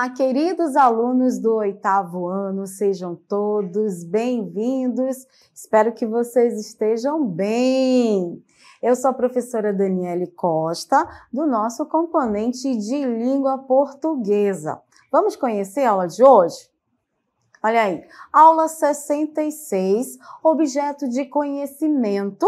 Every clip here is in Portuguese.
Olá, queridos alunos do 8º ano, sejam todos bem-vindos. Espero que vocês estejam bem. Eu sou a professora Daniele Costa, do nosso componente de língua portuguesa. Vamos conhecer a aula de hoje? Olha aí, aula 66, objeto de conhecimento,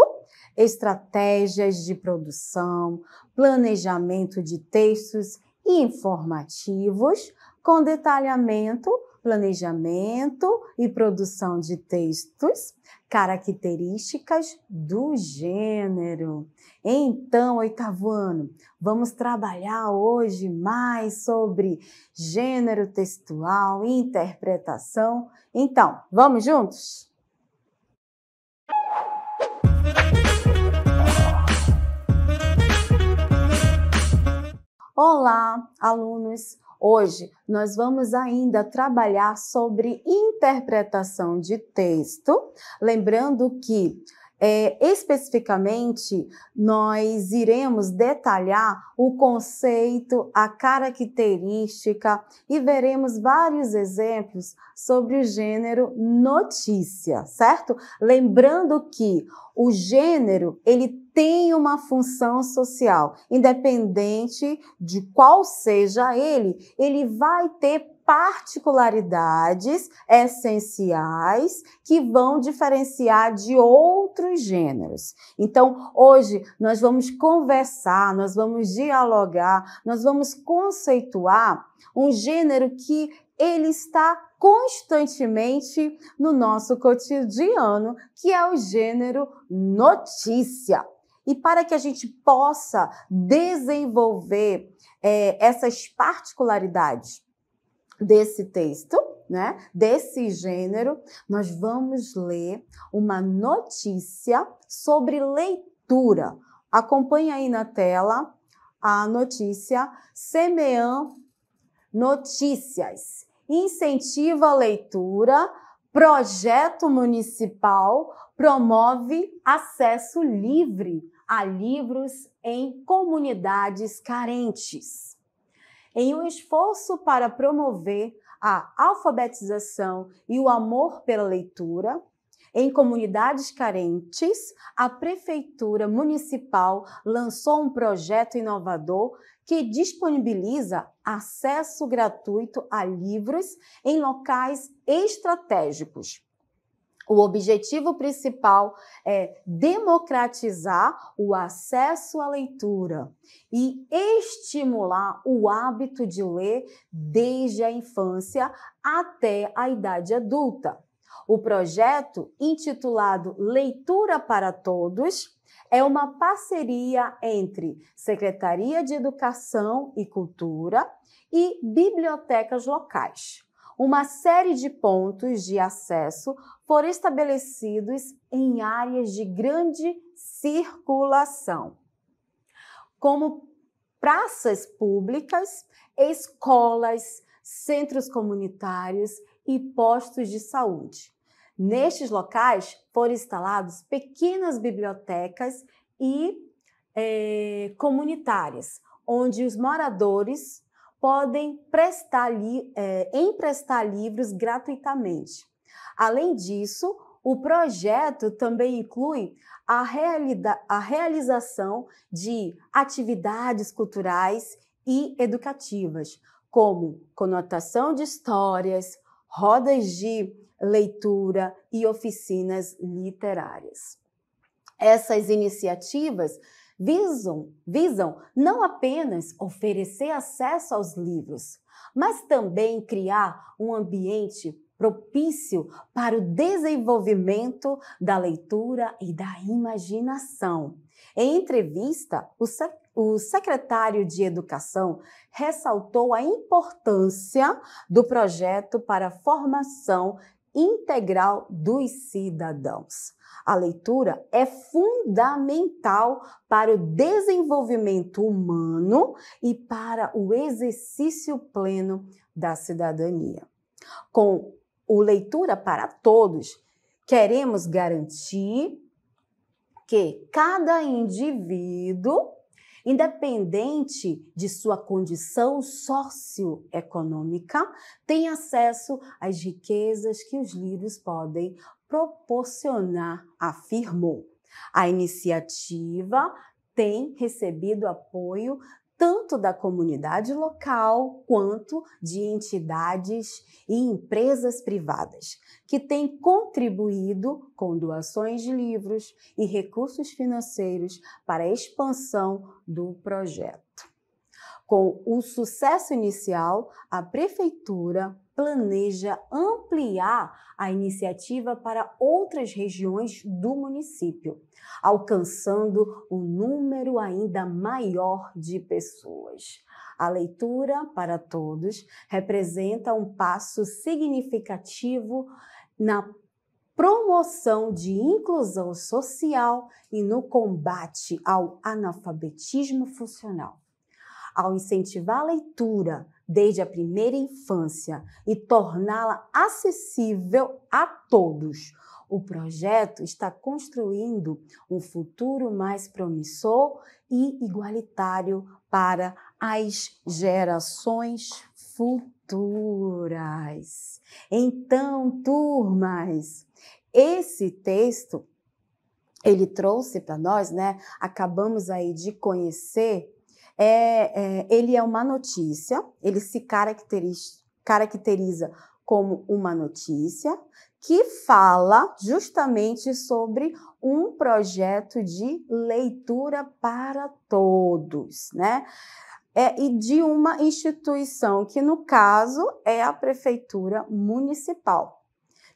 estratégias de produção, planejamento de textos informativos, com detalhamento, planejamento e produção de textos, características do gênero. Então, 8º ano, vamos trabalhar hoje mais sobre gênero textual e interpretação. Então, vamos juntos? Olá, alunos! Hoje nós vamos ainda trabalhar sobre interpretação de texto, lembrando que especificamente nós iremos detalhar o conceito, a característica e veremos vários exemplos sobre o gênero notícia, certo? Lembrando que o gênero, ele tem uma função social, independente de qual seja ele vai ter particularidades essenciais que vão diferenciar de outros gêneros. Então, hoje nós vamos conversar, nós vamos dialogar, nós vamos conceituar um gênero que ele está constantemente no nosso cotidiano, que é o gênero notícia. E para que a gente possa desenvolver essas particularidades desse texto, né, desse gênero, nós vamos ler uma notícia sobre leitura. Acompanhe aí na tela a notícia Semean Notícias. Incentiva a leitura, projeto municipal promove acesso livre a livros em comunidades carentes. Em um esforço para promover a alfabetização e o amor pela leitura, em comunidades carentes, a Prefeitura Municipal lançou um projeto inovador que disponibiliza acesso gratuito a livros em locais estratégicos. O objetivo principal é democratizar o acesso à leitura e estimular o hábito de ler desde a infância até a idade adulta. O projeto, intitulado Leitura para Todos, é uma parceria entre Secretaria de Educação e Cultura e bibliotecas locais. Uma série de pontos de acesso foram estabelecidos em áreas de grande circulação, como praças públicas, escolas, centros comunitários e postos de saúde. Nestes locais foram instaladas pequenas bibliotecas e comunitárias, onde os moradores podem emprestar livros gratuitamente. Além disso, o projeto também inclui a realização de atividades culturais e educativas, como conotação de histórias, rodas de leitura e oficinas literárias. Essas iniciativas visam não apenas oferecer acesso aos livros, mas também criar um ambiente propício para o desenvolvimento da leitura e da imaginação. Em entrevista, o secretário de Educação ressaltou a importância do projeto para a formação integral dos cidadãos. A leitura é fundamental para o desenvolvimento humano e para o exercício pleno da cidadania. Com o Leitura para Todos, queremos garantir que cada indivíduo independente de sua condição socioeconômica, tem acesso às riquezas que os livros podem proporcionar, afirmou. A iniciativa tem recebido apoio tanto da comunidade local quanto de entidades e empresas privadas, que têm contribuído com doações de livros e recursos financeiros para a expansão do projeto. Com o sucesso inicial, a Prefeitura planeja ampliar a iniciativa para outras regiões do município, alcançando um número ainda maior de pessoas. A leitura para todos representa um passo significativo na promoção de inclusão social e no combate ao analfabetismo funcional. Ao incentivar a leitura desde a primeira infância e torná-la acessível a todos, o projeto está construindo um futuro mais promissor e igualitário para as gerações futuras. Então, turmas, esse texto, ele trouxe para nós, né? Acabamos aí de conhecer. Ele é uma notícia, ele se caracteriza como uma notícia que fala justamente sobre um projeto de leitura para todos, né? E de uma instituição que, no caso, é a Prefeitura Municipal,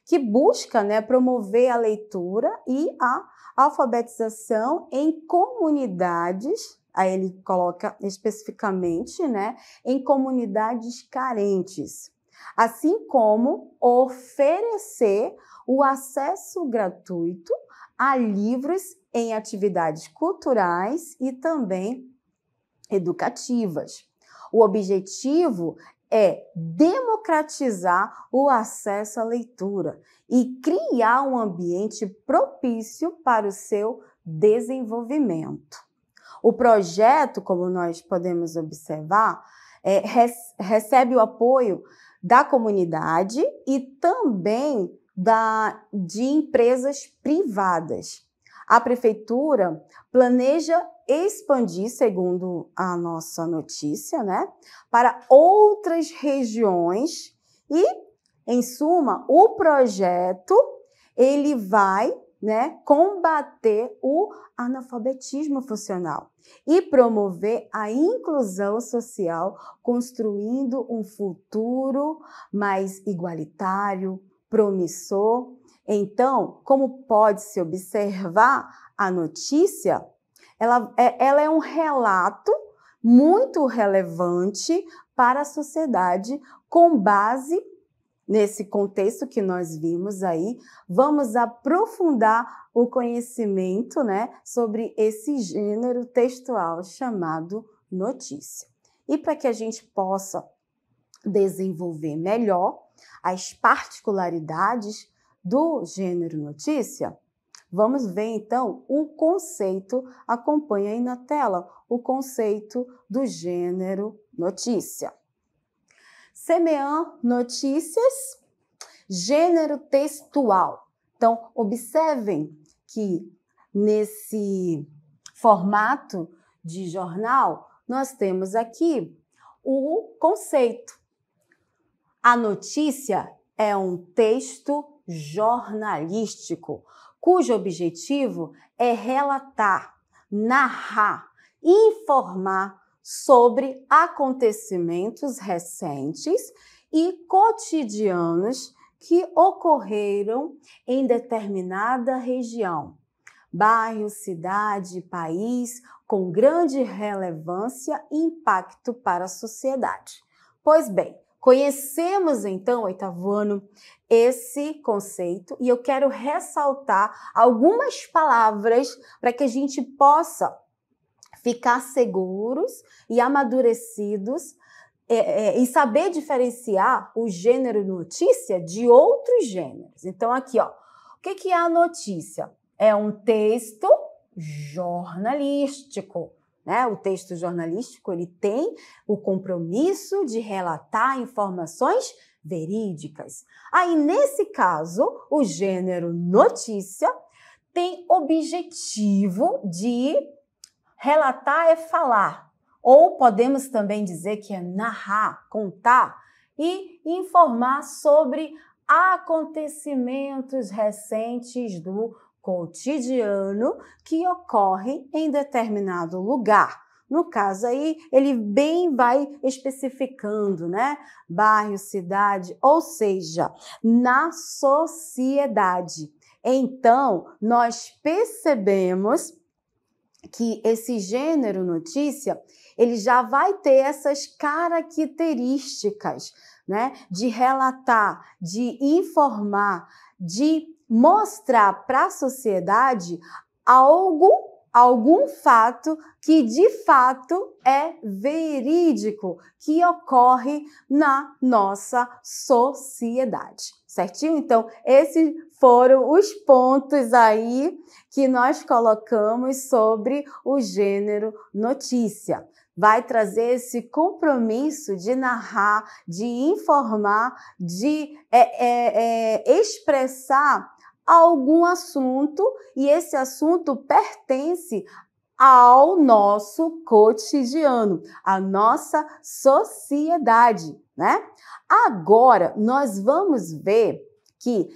que busca, né, promover a leitura e a alfabetização em comunidades. Aí ele coloca especificamente, né, em comunidades carentes, assim como oferecer o acesso gratuito a livros em atividades culturais e também educativas. O objetivo é democratizar o acesso à leitura e criar um ambiente propício para o seu desenvolvimento. O projeto, como nós podemos observar, recebe o apoio da comunidade e também de empresas privadas. A Prefeitura planeja expandir, segundo a nossa notícia, né, para outras regiões e, em suma, o projeto ele vai, né, combater o analfabetismo funcional e promover a inclusão social, construindo um futuro mais igualitário, promissor. Então, como pode-se observar, a notícia, ela é um relato muito relevante para a sociedade com base nesse contexto que nós vimos aí. Vamos aprofundar o conhecimento, né, sobre esse gênero textual chamado notícia. E para que a gente possa desenvolver melhor as particularidades do gênero notícia, vamos ver então o conceito, acompanha aí na tela, o conceito do gênero notícia. Semeando notícias, gênero textual. Então, observem que nesse formato de jornal, nós temos aqui o conceito. A notícia é um texto jornalístico, cujo objetivo é relatar, narrar, informar sobre acontecimentos recentes e cotidianos que ocorreram em determinada região, bairro, cidade, país, com grande relevância e impacto para a sociedade. Pois bem, conhecemos então, oitavo ano, esse conceito e eu quero ressaltar algumas palavras para que a gente possa ficar seguros e amadurecidos e saber diferenciar o gênero notícia de outros gêneros. Então, aqui, ó, o que é a notícia? É um texto jornalístico, né? O texto jornalístico, ele tem o compromisso de relatar informações verídicas. Aí, nesse caso, o gênero notícia tem objetivo de relatar é falar, ou podemos também dizer que é narrar, contar e informar sobre acontecimentos recentes do cotidiano que ocorrem em determinado lugar. No caso aí, ele bem vai especificando, né? Bairro, cidade, ou seja, na sociedade. Então, nós percebemos que esse gênero notícia, ele já vai ter essas características, né? De relatar, de informar, de mostrar para a sociedade algum fato que de fato é verídico, que ocorre na nossa sociedade, certinho? Então, esses foram os pontos aí que nós colocamos sobre o gênero notícia. Vai trazer esse compromisso de narrar, de informar, de expressar algum assunto, e esse assunto pertence ao nosso cotidiano, à nossa sociedade, né? Agora, nós vamos ver que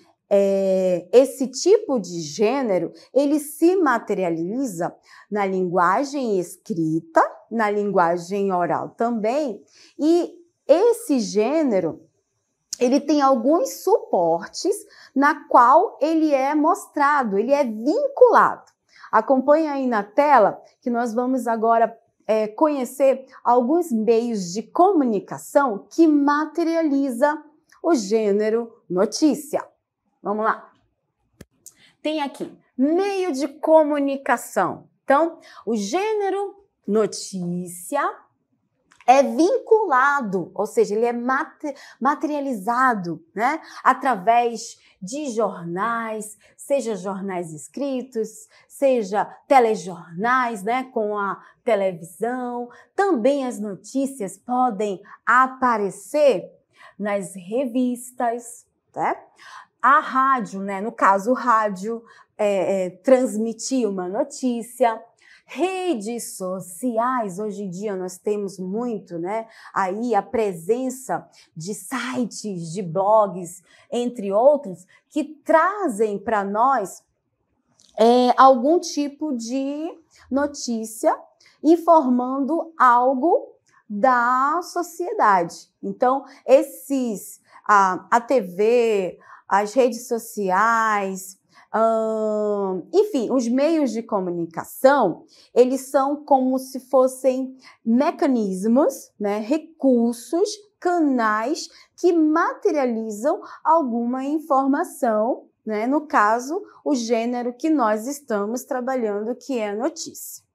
esse tipo de gênero, ele se materializa na linguagem escrita, na linguagem oral também, e esse gênero, ele tem alguns suportes na qual ele é mostrado, ele é vinculado. Acompanhe aí na tela que nós vamos agora conhecer alguns meios de comunicação que materializa o gênero notícia. Vamos lá. Tem aqui, meio de comunicação. Então, o gênero notícia é vinculado, ou seja, ele é materializado, né? Através de jornais, seja jornais escritos, seja telejornais, né? Com a televisão. Também as notícias podem aparecer nas revistas, né? A rádio, né? No caso, o rádio transmitir uma notícia. Redes sociais, hoje em dia nós temos muito, né? Aí a presença de sites, de blogs, entre outros, que trazem para nós algum tipo de notícia informando algo da sociedade. Então, a TV, as redes sociais, enfim, os meios de comunicação, eles são como se fossem mecanismos, né, recursos, canais que materializam alguma informação, né, no caso, o gênero que nós estamos trabalhando, que é a notícia,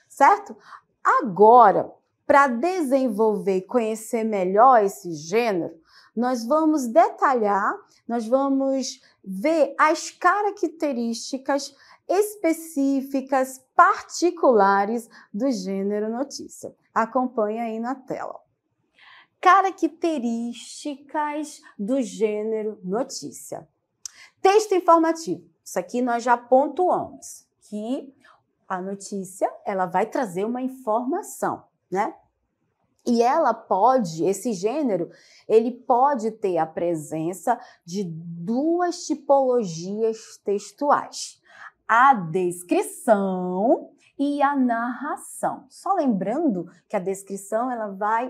certo? Agora, para desenvolver e conhecer melhor esse gênero, nós vamos detalhar, nós vamos ver as características específicas, particulares do gênero notícia. Acompanhe aí na tela. Características do gênero notícia. Texto informativo. Isso aqui nós já pontuamos, que a notícia, ela vai trazer uma informação, né? E esse gênero, ele pode ter a presença de duas tipologias textuais. A descrição e a narração. Só lembrando que a descrição,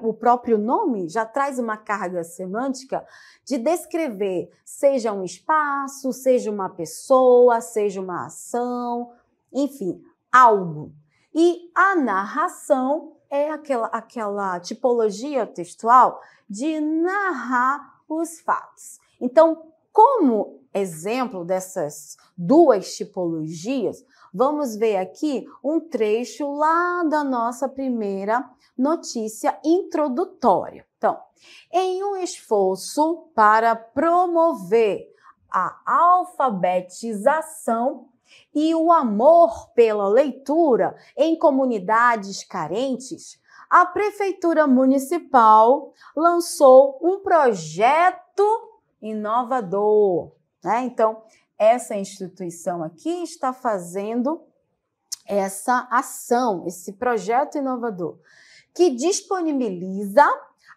o próprio nome já traz uma carga semântica de descrever, seja um espaço, seja uma pessoa, seja uma ação, enfim, algo. E a narração é aquela tipologia textual de narrar os fatos. Então, como exemplo dessas duas tipologias, vamos ver aqui um trecho lá da nossa primeira notícia introdutória. Então, em um esforço para promover a alfabetização e o amor pela leitura em comunidades carentes, a Prefeitura Municipal lançou um projeto inovador, né? Então, essa instituição aqui está fazendo essa ação, esse projeto inovador, que disponibiliza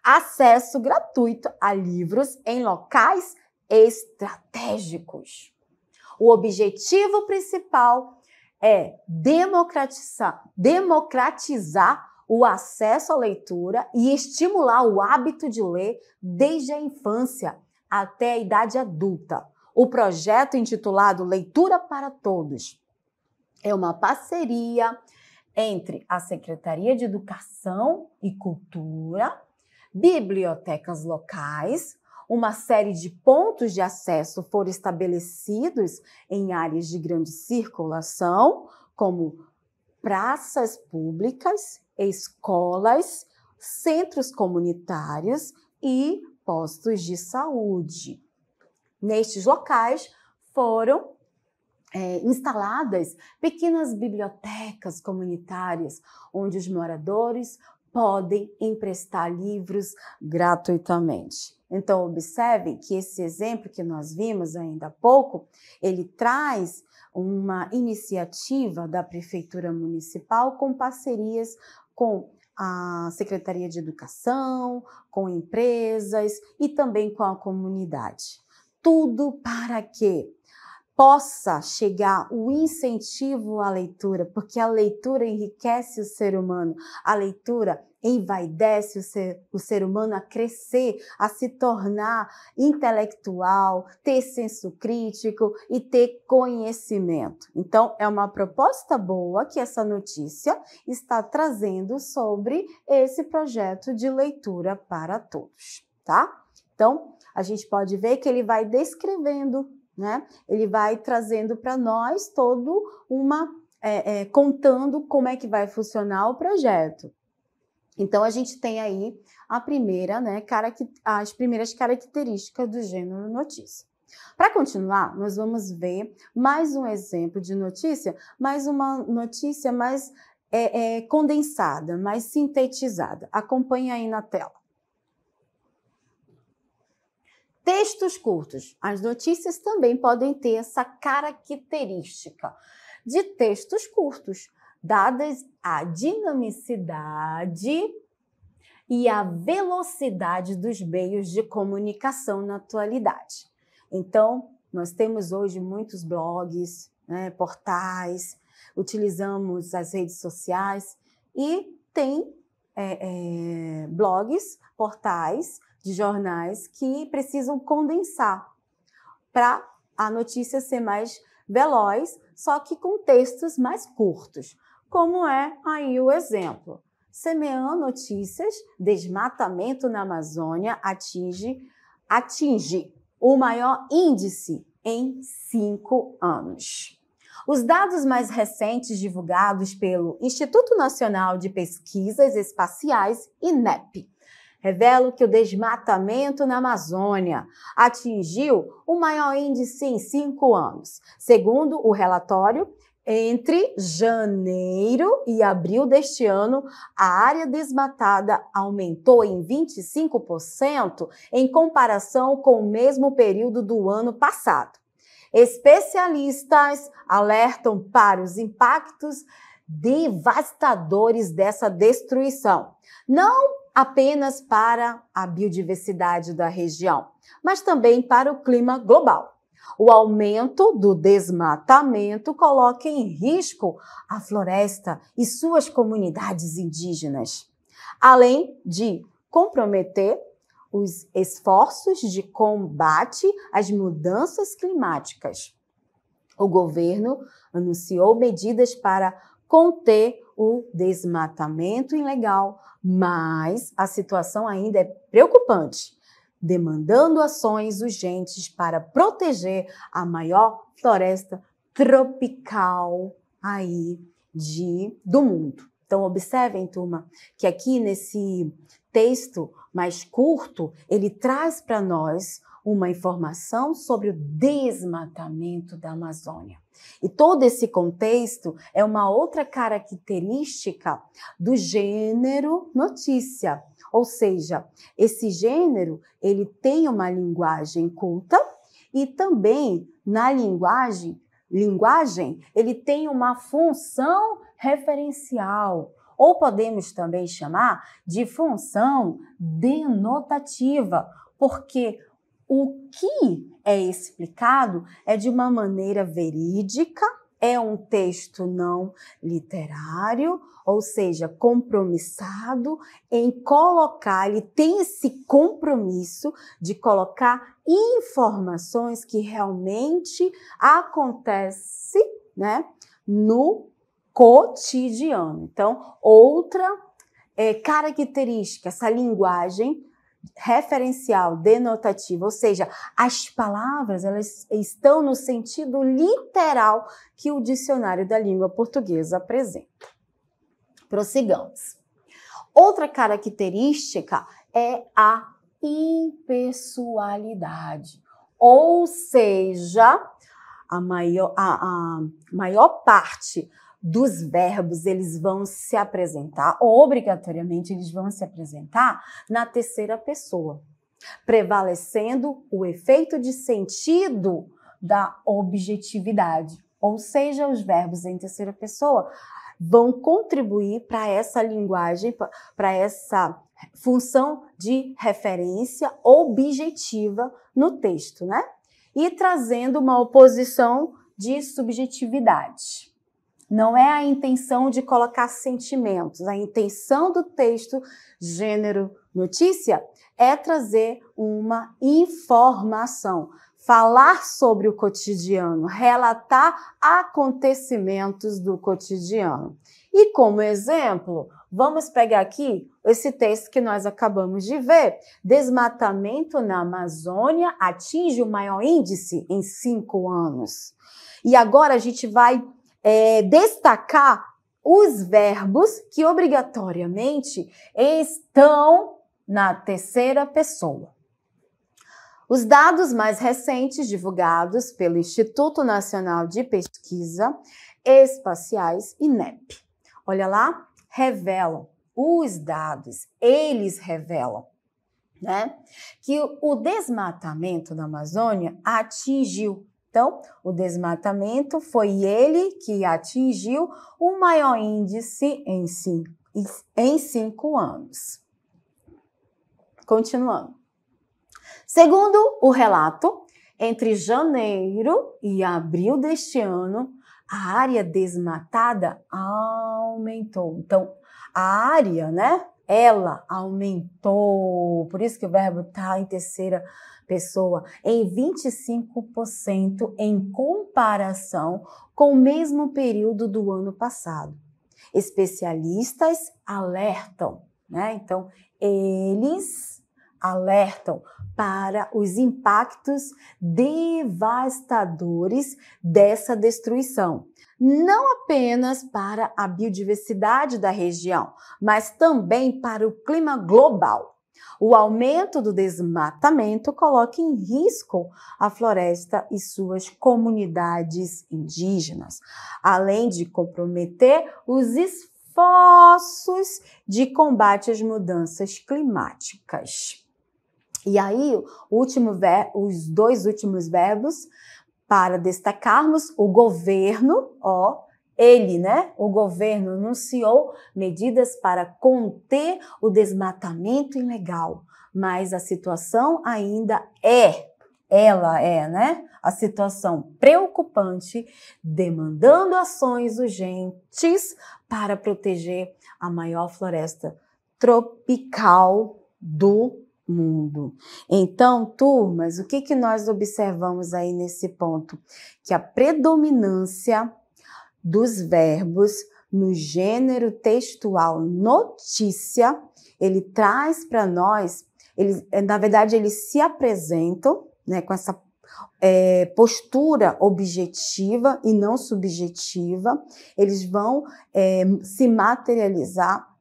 acesso gratuito a livros em locais estratégicos. O objetivo principal é democratizar o acesso à leitura e estimular o hábito de ler desde a infância até a idade adulta. O projeto intitulado Leitura para Todos é uma parceria entre a Secretaria de Educação e Cultura, bibliotecas locais. Uma série de pontos de acesso foram estabelecidos em áreas de grande circulação, como praças públicas, escolas, centros comunitários e postos de saúde. Nestes locais foram instaladas pequenas bibliotecas comunitárias, onde os moradores podem emprestar livros gratuitamente. Então, observem que esse exemplo que nós vimos ainda há pouco, ele traz uma iniciativa da Prefeitura Municipal com parcerias com a Secretaria de Educação, com empresas e também com a comunidade. Tudo para quê? Possa chegar o incentivo à leitura, porque a leitura enriquece o ser humano, a leitura envaidece o ser humano a crescer, a se tornar intelectual, ter senso crítico e ter conhecimento. Então, é uma proposta boa que essa notícia está trazendo sobre esse projeto de leitura para todos, tá? Então, a gente pode ver que ele vai descrevendo, né? Ele vai trazendo para nós contando como é que vai funcionar o projeto. Então, a gente tem aí as primeiras características do gênero notícia. Para continuar, nós vamos ver mais um exemplo de notícia, mais uma notícia mais condensada, mais sintetizada. Acompanhe aí na tela. Textos curtos. As notícias também podem ter essa característica de textos curtos, dadas a dinamicidade e a velocidade dos meios de comunicação na atualidade. Então, nós temos hoje muitos blogs, né, portais, utilizamos as redes sociais e tem blogs, portais de jornais que precisam condensar para a notícia ser mais veloz, só que com textos mais curtos, como é aí o exemplo. Semeando notícias, desmatamento na Amazônia atinge o maior índice em 5 anos. Os dados mais recentes divulgados pelo Instituto Nacional de Pesquisas Espaciais, INEP, revelam que o desmatamento na Amazônia atingiu o maior índice em 5 anos. Segundo o relatório, entre janeiro e abril deste ano, a área desmatada aumentou em 25% em comparação com o mesmo período do ano passado. Especialistas alertam para os impactos devastadores dessa destruição, não apenas para a biodiversidade da região, mas também para o clima global. O aumento do desmatamento coloca em risco a floresta e suas comunidades indígenas, além de comprometer os esforços de combate às mudanças climáticas. O governo anunciou medidas para conter o desmatamento ilegal, mas a situação ainda é preocupante, demandando ações urgentes para proteger a maior floresta tropical do mundo. Então, observem, turma, que aqui nesse texto mais curto, ele traz para nós uma informação sobre o desmatamento da Amazônia. E todo esse contexto é uma outra característica do gênero notícia. Ou seja, esse gênero, ele tem uma linguagem culta e também na linguagem ele tem uma função referencial, ou podemos também chamar de função denotativa, porque o que é explicado é de uma maneira verídica, é um texto não literário, ou seja, compromissado em colocar, ele tem esse compromisso de colocar informações que realmente acontecem, né, no cotidiano. Então, outra característica, essa linguagem referencial, denotativa, ou seja, as palavras elas estão no sentido literal que o dicionário da língua portuguesa apresenta. Prossigamos. Outra característica é a impessoalidade, ou seja, a maior parte dos verbos, eles vão se apresentar, obrigatoriamente eles vão se apresentar na terceira pessoa, prevalecendo o efeito de sentido da objetividade. Ou seja, os verbos em terceira pessoa vão contribuir para essa linguagem, para essa função de referência objetiva no texto, né? E trazendo uma oposição de subjetividade. Não é a intenção de colocar sentimentos, a intenção do texto gênero notícia é trazer uma informação, falar sobre o cotidiano, relatar acontecimentos do cotidiano. E como exemplo, vamos pegar aqui esse texto que nós acabamos de ver. Desmatamento na Amazônia atinge o maior índice em 5 anos. E agora a gente vai destacar os verbos que obrigatoriamente estão na terceira pessoa. Os dados mais recentes divulgados pelo Instituto Nacional de Pesquisa Espaciais, INEP, olha lá, revelam os dados, eles revelam, né, que o desmatamento da Amazônia atingiu. Então, o desmatamento foi ele que atingiu o maior índice em 5 anos. Continuando. Segundo o relato, entre janeiro e abril deste ano, a área desmatada aumentou. Então, a área, né, ela aumentou. Por isso que o verbo está em terceira pessoa, em 25% em comparação com o mesmo período do ano passado. Especialistas alertam, né? Então, eles alertam para os impactos devastadores dessa destruição. Não apenas para a biodiversidade da região, mas também para o clima global. O aumento do desmatamento coloca em risco a floresta e suas comunidades indígenas, além de comprometer os esforços de combate às mudanças climáticas. E aí, os 2 últimos verbos para destacarmos: o governo, ele, né? O governo anunciou medidas para conter o desmatamento ilegal, mas a situação ainda né? A situação preocupante, demandando ações urgentes para proteger a maior floresta tropical do mundo. Então, turmas, o que nós observamos aí nesse ponto? Que a predominância dos verbos no gênero textual notícia, ele traz para nós, na verdade, eles se apresentam, né, com essa postura objetiva e não subjetiva, eles vão se materializar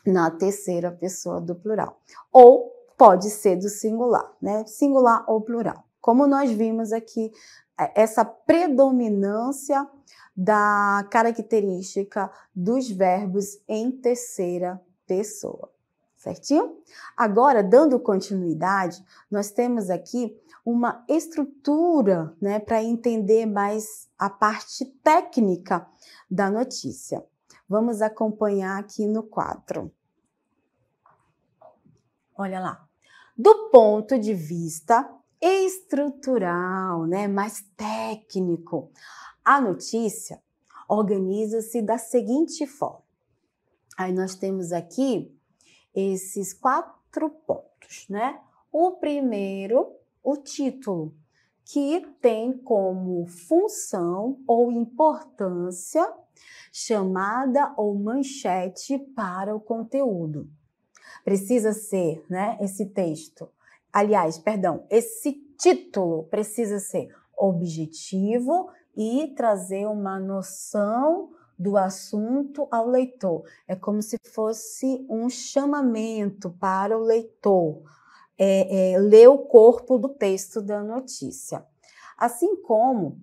na terceira pessoa do plural. Ou, pode ser do singular, né? Singular ou plural. Como nós vimos aqui, essa predominância da característica dos verbos em terceira pessoa, certinho? Agora, dando continuidade, nós temos aqui uma estrutura, né, para entender mais a parte técnica da notícia. Vamos acompanhar aqui no quadro. Olha lá. Do ponto de vista estrutural, né, mais técnico, a notícia organiza-se da seguinte forma. Aí nós temos aqui esses 4 pontos, né? O primeiro, o título, que tem como função ou importância chamada ou manchete para o conteúdo. Precisa ser, né, esse texto. Aliás, perdão, esse título precisa ser objetivo e trazer uma noção do assunto ao leitor. É como se fosse um chamamento para o leitor, ler o corpo do texto da notícia. Assim como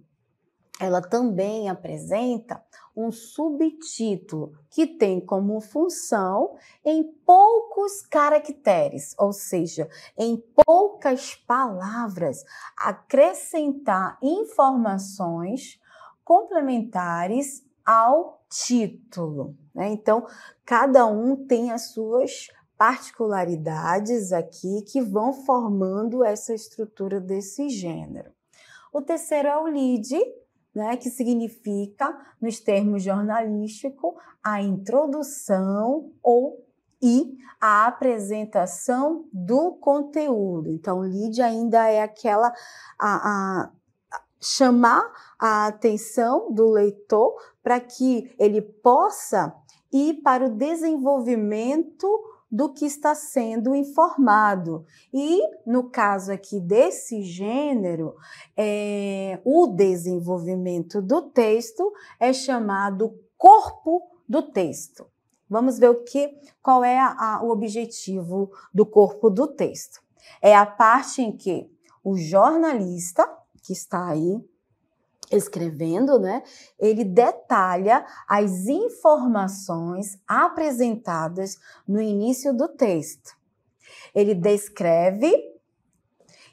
ela também apresenta um subtítulo que tem como função, em poucos caracteres, ou seja, em poucas palavras, acrescentar informações complementares ao título, né? Então, cada um tem as suas particularidades aqui que vão formando essa estrutura desse gênero. O terceiro é o lead, né, que significa, nos termos jornalísticos, a introdução e a apresentação do conteúdo. Então, o lead ainda é aquela chamar a atenção do leitor para que ele possa ir para o desenvolvimento do que está sendo informado. E, no caso aqui desse gênero, o desenvolvimento do texto é chamado corpo do texto. Vamos ver qual é o objetivo do corpo do texto. É a parte em que o jornalista, que está aí escrevendo, né, ele detalha as informações apresentadas no início do texto. Ele descreve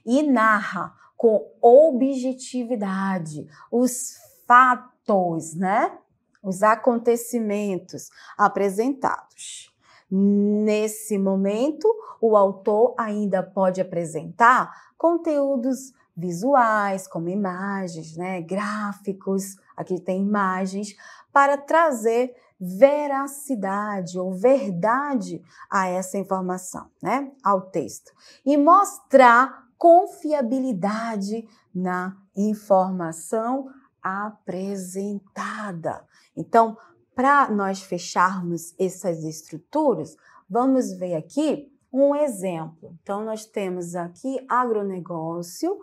e narra com objetividade os fatos, né, os acontecimentos apresentados. Nesse momento, o autor ainda pode apresentar conteúdos visuais, como imagens, né, gráficos, aqui tem imagens, para trazer veracidade ou verdade a essa informação, né, ao texto. E mostrar confiabilidade na informação apresentada. Então, para nós fecharmos essas estruturas, vamos ver aqui um exemplo. Então, nós temos aqui agronegócio,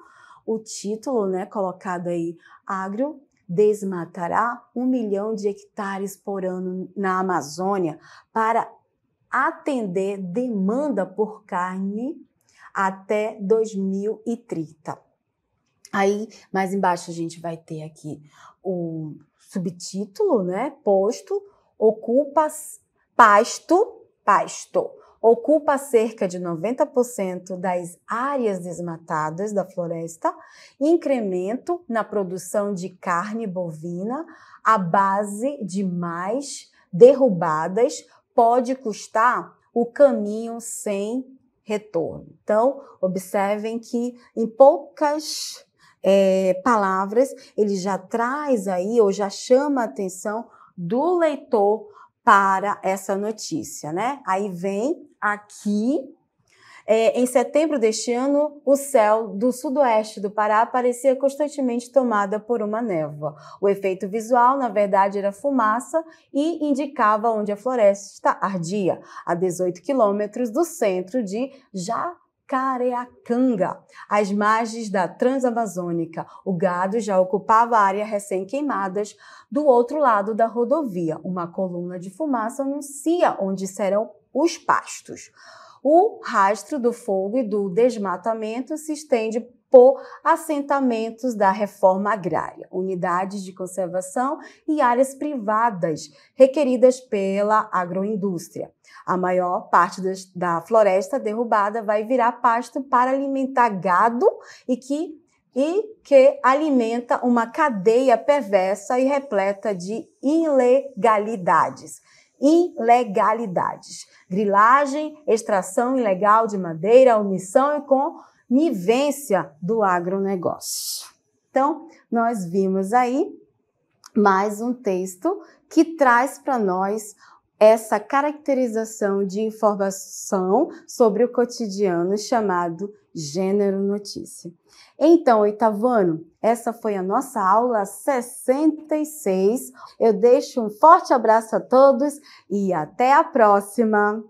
o título, né, colocado aí, agro desmatará 1 milhão de hectares por ano na Amazônia para atender demanda por carne até 2030. Aí, mais embaixo, a gente vai ter aqui o subtítulo, né, posto, ocupa cerca de 90% das áreas desmatadas da floresta, incremento na produção de carne bovina à base de mais derrubadas pode custar o caminho sem retorno. Então, observem que em poucas palavras, ele já traz aí ou já chama a atenção do leitor para essa notícia, né? Aí vem aqui, em setembro deste ano, o céu do sudoeste do Pará parecia constantemente tomada por uma névoa. O efeito visual, na verdade, era fumaça e indicava onde a floresta ardia, a 18 quilômetros do centro de Jacareacanga, às margens da Transamazônica. O gado já ocupava a área recém-queimadas do outro lado da rodovia. Uma coluna de fumaça anuncia onde serão os pastos. O rastro do fogo e do desmatamento se estende por assentamentos da reforma agrária, unidades de conservação e áreas privadas requeridas pela agroindústria. A maior parte da floresta derrubada vai virar pasto para alimentar gado e que alimenta uma cadeia perversa e repleta de ilegalidades. Grilagem, extração ilegal de madeira, omissão e conivência do agronegócio. Então, nós vimos aí mais um texto que traz para nós essa caracterização de informação sobre o cotidiano chamado gênero notícia. Então, oitavo ano, essa foi a nossa aula 66. Eu deixo um forte abraço a todos e até a próxima!